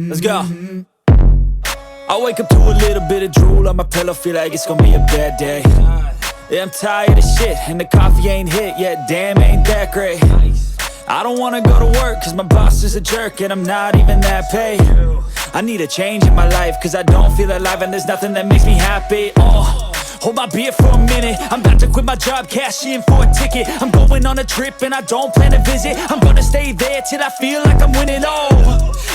Let's go. I wake up to a little bit of drool on my pillow, feel like it's gonna be a bad day. Yeah, I'm tired of shit, and the coffee ain't hit yet, damn, ain't that great. I don't wanna go to work, cause my boss is a jerk, and I'm not even that paid. I need a change in my life, cause I don't feel alive, and there's nothing that makes me happy. Hold my beer for a minute, I'm about to quit my job, cash in for a ticket. I'm going on a trip and I don't plan to visit. I'm gonna stay there till I feel like I'm winning,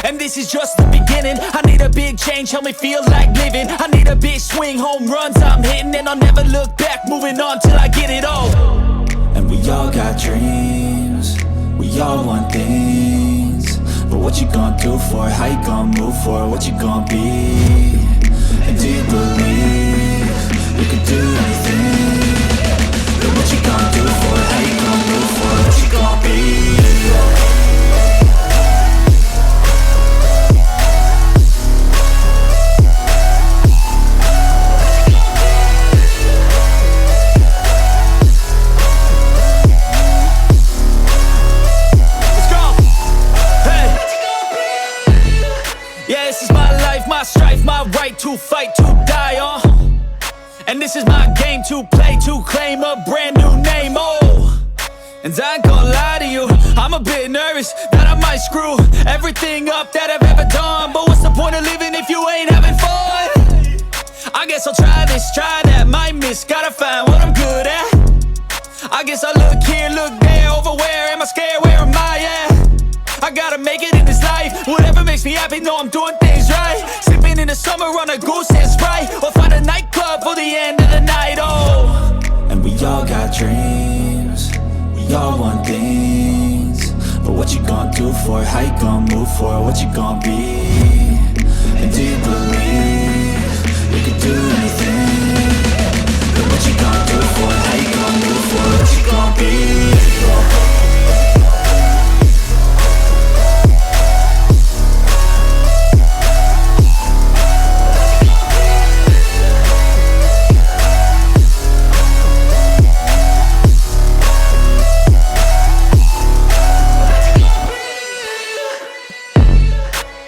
and this is just the beginning. I need a big change, help me feel like living. I need a big swing, home runs I'm hitting, and I'll never look back, moving on till I get it all. And we all got dreams, we all want things, but what you gonna do for it? How you gonna move for it? What you gonna be? And do you believe you can do anything? But what you gonna do for it? How you gonna move for it? What you gonna be? Yeah, this is my life, my strife, my right to fight, to die on. And this is my game to play, to claim a brand new name, And I ain't gonna lie to you, I'm a bit nervous that I might screw everything up that I've ever done. But what's the point of living if you ain't having fun? I guess I'll try this, try that, might miss, gotta find what I'm good at. I guess I look here, look there, over where am I scared, where am I at? I gotta make it in this life, whatever makes me happy, know I'm doing things right. Sipping in the summer on a goose and Sprite, or find a nightclub for the end of the night, And we all got dreams, we all want things, but what you gonna do for it? How you gonna move for it? What you gonna be? And do you believe you can do anything? But what you gonna do for it? How you gonna move for it? What you gonna be?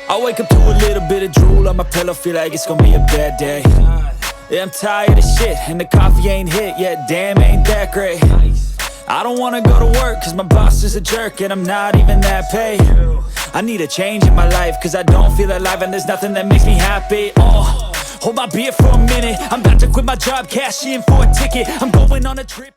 I wake up to a little bit of drool on my pillow, feel like it's gonna be a bad day. Yeah, I'm tired of shit, and the coffee ain't hit yet, damn, ain't that great. I don't wanna go to work, cause my boss is a jerk, and I'm not even that paid. I need a change in my life, cause I don't feel alive, and there's nothing that makes me happy. Hold my beer for a minute, I'm about to quit my job, cash in for a ticket. I'm going on a trip.